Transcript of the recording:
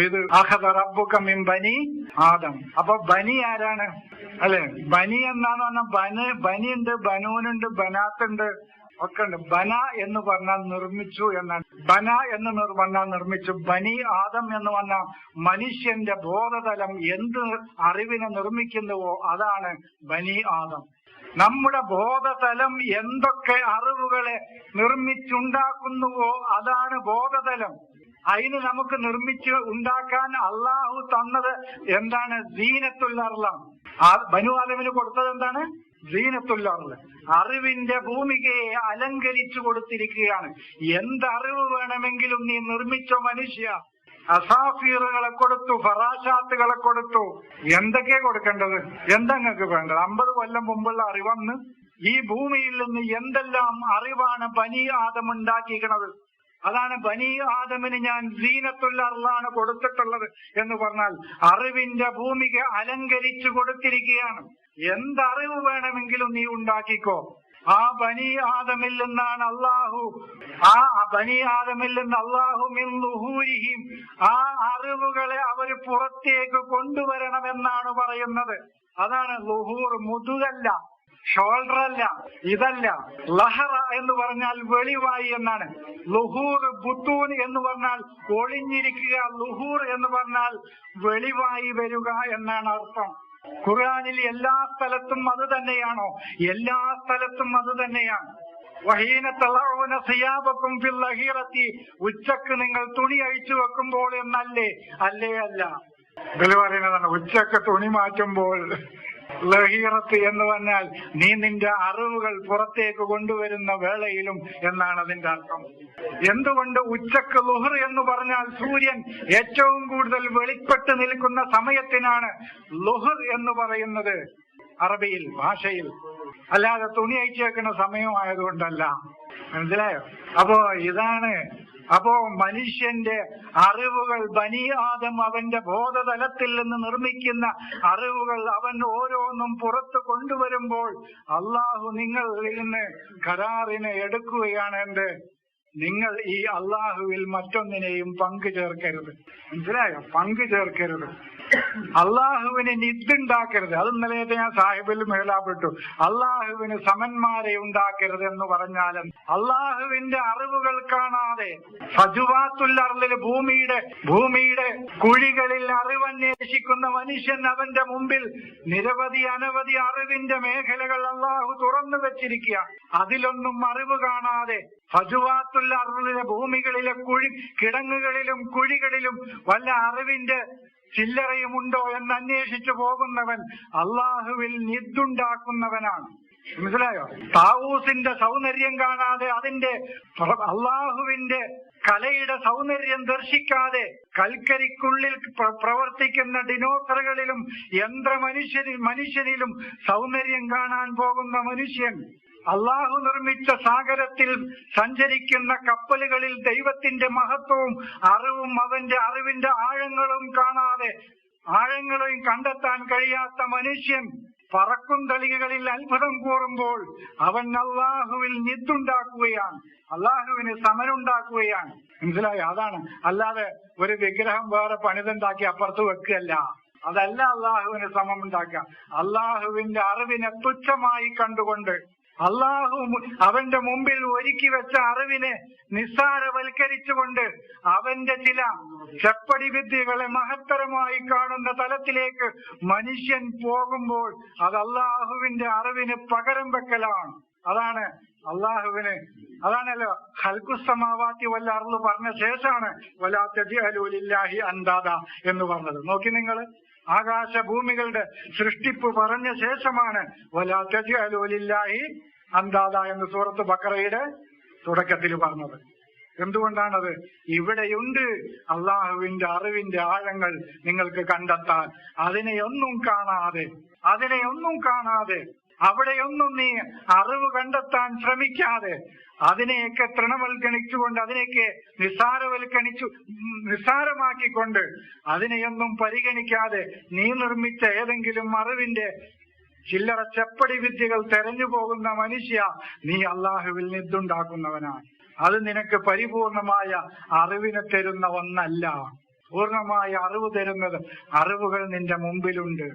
ഇത് അഖദ റബ്ബുക മിൻ ബനി ആദം. അപ്പൊ ബനി ആരാണ്? അല്ലെ, ബനി എന്നാന്ന് പറഞ്ഞാൽ ബനിയുണ്ട്, ബനൂനുണ്ട്, ബനാത്തുണ്ട്, ഒക്കെ ഉണ്ട്. ബന എന്ന് പറഞ്ഞാൽ നിർമ്മിച്ചു എന്നാണ്. ബന എന്ന് പറഞ്ഞാൽ നിർമ്മിച്ചു. ബനി ആദം എന്ന് പറഞ്ഞാൽ മനുഷ്യന്റെ ബോധതലം എന്ത് അറിവിനെ നിർമ്മിക്കുന്നുവോ അതാണ് ബനി ആദം. നമ്മുടെ ബോധതലം എന്തൊക്കെ അറിവുകളെ നിർമ്മിച്ചുണ്ടാക്കുന്നുവോ അതാണ് ബോധതലം. അതിന് നമുക്ക് നിർമ്മിച്ച് ഉണ്ടാക്കാൻ അള്ളാഹു തന്നത് എന്താണ്? സീനത്തുൽ അർള്. ബനു ആദമിന് കൊടുത്തത് എന്താണ്? സീനത്തുൽ അർള്. അറിവിന്റെ ഭൂമികയെ അലങ്കരിച്ചു കൊടുത്തിരിക്കുകയാണ്. എന്തറിവ് വേണമെങ്കിലും നീ നിർമ്മിച്ചോ മനുഷ്യ. അസാഫീറുകളെ കൊടുത്തു, ഫറാശാത്തുകളെ കൊടുത്തു. എന്തൊക്കെയാ കൊടുക്കേണ്ടത്? എന്തെങ്ങൾക്ക് വേണ്ടത്? 50 കൊല്ലം മുമ്പുള്ള അറിവന്ന് ഈ ഭൂമിയിൽ നിന്ന് എന്തെല്ലാം അറിവാണ് ബനി ആദം ഉണ്ടാക്കിയിരിക്കുന്നത്. അതാണ് ബനി ആദമിന് ഞാൻ സീനത്തുൽ അർളാണ് കൊടുത്തിട്ടുള്ളത് എന്ന് പറഞ്ഞാൽ അറിവിന്റെ ഭൂമിക അലങ്കരിച്ചു കൊടുത്തിരിക്കുകയാണ്. എന്തറിവ് വേണമെങ്കിലും നീ ഉണ്ടാക്കിക്കോ. ആ ബനി ആദമിൽ നിന്നാണ് അള്ളാഹു മിൻ ളുഹൂരിഹിം, ആ അറിവുകളെ അവര് പുറത്തേക്ക് കൊണ്ടുവരണമെന്നാണ് പറയുന്നത്. അതാണ് ളുഹൂർ. മുതുകല്ല, ഷോൾഡർ അല്ല, ഇതല്ല. ലഹറ എന്ന് പറഞ്ഞാൽ വെളിവായി എന്നാണ്. ലുഹൂർ, ബുത്തൂൻ എന്ന് പറഞ്ഞാൽ ഒളിഞ്ഞിരിക്കുക. ലുഹൂർ എന്ന് പറഞ്ഞാൽ വെളിവായി വരിക എന്നാണ് അർത്ഥം. ഖുർആനിൽ എല്ലാ സ്ഥലത്തും അത് തന്നെയാണോ? എല്ലാ സ്ഥലത്തും അത് തന്നെയാണ്. വഹീന തളഊന സിയാബക്കും ഫിൽ ലഹീറത്തി, ഉച്ചക്ക് നിങ്ങൾ തുണി അഴിച്ചു വെക്കുമ്പോൾ എന്നല്ലേ? അല്ലേ അല്ല. ഇതിൽ പറയുന്നതാണ് ഉച്ചക്ക് തുണി മാറ്റുമ്പോൾ. ലഹീറത്ത് എന്ന് പറഞ്ഞാൽ നീ നിന്റെ അറിവുകൾ പുറത്തേക്ക് കൊണ്ടുവരുന്ന വേളയിലും എന്നാണ് അതിന്റെ അർത്ഥം. എന്തുകൊണ്ട് ഉച്ചക്ക് ലുഹർ എന്ന് പറഞ്ഞാൽ സൂര്യൻ ഏറ്റവും കൂടുതൽ വെളിപ്പെട്ട് നിൽക്കുന്ന സമയത്തിനാണ് ലുഹർ എന്ന് പറയുന്നത് അറബിയിൽ, ഭാഷയിൽ. അല്ലാതെ തുണി അഴിച്ചു വെക്കുന്ന സമയമായതുകൊണ്ടല്ല. മനസ്സിലായോ? അപ്പോ ഇതാണ്. അപ്പോ മനുഷ്യന്റെ അറിവുകൾ ബനി ആദം അവന്റെ ബോധതലത്തിൽ നിന്ന് നിർമ്മിക്കുന്ന അറിവുകൾ അവൻ ഓരോന്നും പുറത്തു കൊണ്ടുവരുമ്പോൾ അള്ളാഹു നിങ്ങളിൽ നിന്ന് കരാറിനെ എടുക്കുകയാണ്. എന്ത്? നിങ്ങൾ ഈ അള്ളാഹുവിൽ മറ്റൊന്നിനെയും പങ്കു ചേർക്കരുത്. മനസ്സിലായോ? പങ്കു ചേർക്കരുത്. അള്ളാഹുവിന് നിദ്ദുണ്ടാക്കരുത്. അത് ഇന്നലെ ഞാൻ സാഹിബിൽ മേലാപ്പെട്ടു. അള്ളാഹുവിന് സമന്മാരെ ഉണ്ടാക്കരുത് എന്ന് പറഞ്ഞാലും അള്ളാഹുവിന്റെ അറിവുകൾ കാണാതെ ഫജുവാത്തുൽ അർളിൽ ഭൂമിയുടെ കുഴികളിൽ അറിവന്വേഷിക്കുന്ന മനുഷ്യൻ അവന്റെ മുമ്പിൽ നിരവധി അനവധി അറിവിന്റെ മേഖലകൾ അള്ളാഹു തുറന്നു വെച്ചിരിക്കുക. അതിലൊന്നും അറിവ് കാണാതെ ഫജുവാത്തുൽ അർളിലെ ഭൂമികളിലെ കിടങ്ങുകളിലും കുഴികളിലും വല്ല അറിവിന്റെ ചില്ലറയുമുണ്ടോ എന്ന് അന്വേഷിച്ചു പോകുന്നവൻ അള്ളാഹുവിൽ നിദ്ദുണ്ടാക്കുന്നവനാണ്. മനസ്സിലായോ? താവൂസിന്റെ സൗന്ദര്യം കാണാതെ അള്ളാഹുവിന്റെ കലയുടെ സൗന്ദര്യം ദർശിക്കാതെ കൽക്കരിക്കുള്ളിൽ പ്രവർത്തിക്കുന്ന ഡിനോസറുകളിലും മനുഷ്യനിലും സൗന്ദര്യം കാണാൻ പോകുന്ന മനുഷ്യൻ അള്ളാഹു നിർമ്മിച്ച സാഗരത്തിൽ സഞ്ചരിക്കുന്ന കപ്പലുകളിൽ ദൈവത്തിന്റെ മഹത്വവും അറിവും അവന്റെ അറിവിന്റെ ആഴങ്ങളും കാണാതെ, ആഴങ്ങളെയും കണ്ടെത്താൻ കഴിയാത്ത മനുഷ്യൻ പറക്കും തളികകളിൽ അത്ഭുതം കൂറുമ്പോൾ അവൻ അള്ളാഹുവിൽ നിദ്ദുണ്ടാക്കുകയാണ്, അള്ളാഹുവിന് സമനുണ്ടാക്കുകയാണ്. മനസ്സിലായോ? അതാണ്. അല്ലാതെ ഒരു വിഗ്രഹം വേറെ പണിതുണ്ടാക്കി അപ്പുറത്ത് വെക്കുകയല്ല. അതല്ല അള്ളാഹുവിന് സമമുണ്ടാക്കുക. അള്ളാഹുവിന്റെ അറിവിനെ തുച്ഛമായി കണ്ടുകൊണ്ട് അള്ളാഹു അവന്റെ മുമ്പിൽ ഒരുക്കി വെച്ച അറിവിനെ നിസ്സാരവൽക്കരിച്ചുകൊണ്ട് അവന്റെ ചില ചെപ്പടി വിദ്യകളെ മഹത്തരമായി കാണുന്ന തലത്തിലേക്ക് മനുഷ്യൻ പോകുമ്പോൾ അത് അള്ളാഹുവിന്റെ അറിവിന് പകരം വെക്കലാണ്. അതാണ് അള്ളാഹുവിന്. അതാണല്ലോ ഖൽഖുസ്സമാവാതി വൽ അർള് പറഞ്ഞ ശേഷമാണ് വലാ തജ്അലൂ ലില്ലാഹി അൻദാദ എന്ന് പറഞ്ഞത്. നോക്കി നിങ്ങൾ, ആകാശഭൂമികളുടെ സൃഷ്ടിപ്പ് പറഞ്ഞ ശേഷമാണ് വലാ തജ്അലൂ ലില്ലാഹി അൻദാദ എന്ന് സൂറത്ത് ബഖറയുടെ തുടക്കത്തിൽ പറഞ്ഞത്. എന്തുകൊണ്ടാണത്? ഇവിടെയുണ്ട് അള്ളാഹുവിന്റെ അറിവിന്റെ ആഴങ്ങൾ നിങ്ങൾക്ക് കണ്ടെത്താൻ. അതിനെയൊന്നും കാണാതെ അവിടെയൊന്നും നീ അറിവ് കണ്ടെത്താൻ ശ്രമിക്കാതെ അതിനെയൊക്കെ തൃണവൽക്കരിച്ചുകൊണ്ട്, അതിനെയൊക്കെ നിസ്സാരമാക്കിക്കൊണ്ട്, അതിനെയൊന്നും പരിഗണിക്കാതെ നീ നിർമ്മിച്ച ഏതെങ്കിലും അറിവിന്റെ ചില്ലറ ചെപ്പടി വിദ്യകൾ തെരഞ്ഞു പോകുന്ന മനുഷ്യ, നീ അള്ളാഹുവിൽ നിദ്ദുണ്ടാക്കുന്നവനാണ്. അത് നിനക്ക് പരിപൂർണമായ അറിവിനെ തരുന്ന ഒന്നല്ല. പൂർണ്ണമായ അറിവ് തരുന്നത് അറിവുകൾ നിന്റെ മുമ്പിലുണ്ട്.